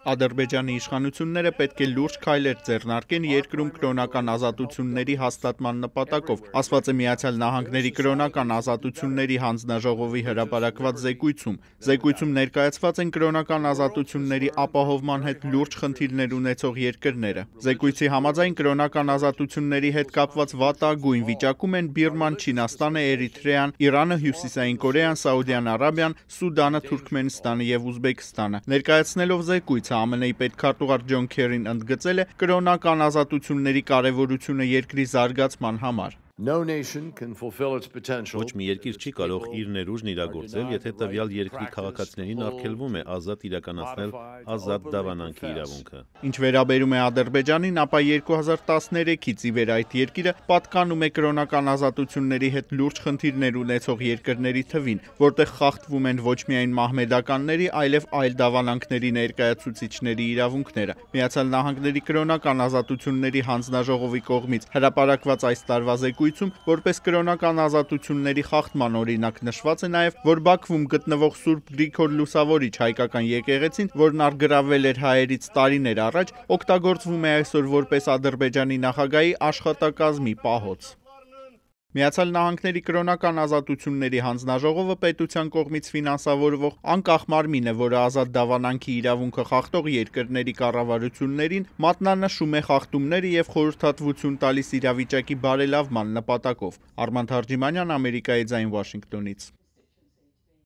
Ադրբեջանի իշխանությունները պետք է լուրջ քայլեր ձեռնարկեն երկրում կրոնական ազատությունների հաստատման նպատակով, ասված է Միացյալ Նահանգների կրոնական ազատությունների հանձնաժողովի հրապարակված զեկույցում։ Զեկույցում ներկայացված են կրոնական ազատությունների ապահովման հետ լուրջ խնդիրներ ունեցող երկրները։ Զեկույցի համաձայն կրոնական ազատությունների հետ կապված վատագույն վիճակում են Բիրման, Չինաստանը, Էրիթրեան, Իրանը, Հյուսիսային Կորեան, Սաուդյան Արաբիան, Սուդանը, Թուրքմենստանը եւ Ուզբեկստանը։ Ներկայացնելով զեկույցը ԱՄՆ-ի պետքարտուղար Ջոն Քերին ընդգծել է կրոնական ազատությունների կարևորությունը երկրի զարգացման համար։ Ոչ մի երկիր չի կարող իր ներուժն իրագործել, եթե տվյալ երկրի քաղաքացիներին արգելվում է ազատ իրականացնել ազատ դավանանքի իրավունքը։ Ինչ վերաբերում է Ադրբեջանին, ապա 2013-ից ի վեր այդ երկիրը պատկանում է կրոնական ազատությունների հետ լուրջ խնդիրներ ունեցող երկրների թվին, որտեղ խախտվում են ոչ միայն մահմեդականների, այլև այլ դավանանքների ներկայացուցիչների իրավունքները։ Միացյալ Նահանգների կրոնական ազատությունների հանձնաժողովի կողմից հրապարակված այս տարվա զեկույցում որպես կրոնական ազատությունների խախտման օրինակ նշված է նաև, որ Բաքվում գտնվող Սուրբ Գրիգոր Լուսավորիչ հայկական եկեղեցին, որն առգրավվել էր հայերից տարիներ առաջ, օգտագործվում է այսօր որպես Ադրբեջանի նախագահի աշխատակազմի պահոց։ Միացյալ Նահանգների կրոնական ազատությունների հանձնաժողովը պետության կողմից ֆինանսավորվող անկախ մարմին է, որը ազատ դավանանքի իրավունքը խախտող երկրների կառավարություններին մատնանշում է խախտումները եւ խորհրդատվություն տալիս իրավիճակի բարելավման նպատակով։ Արման Թարջիմանյան, Ամերիկայի ձայն, Վաշինգտոնից։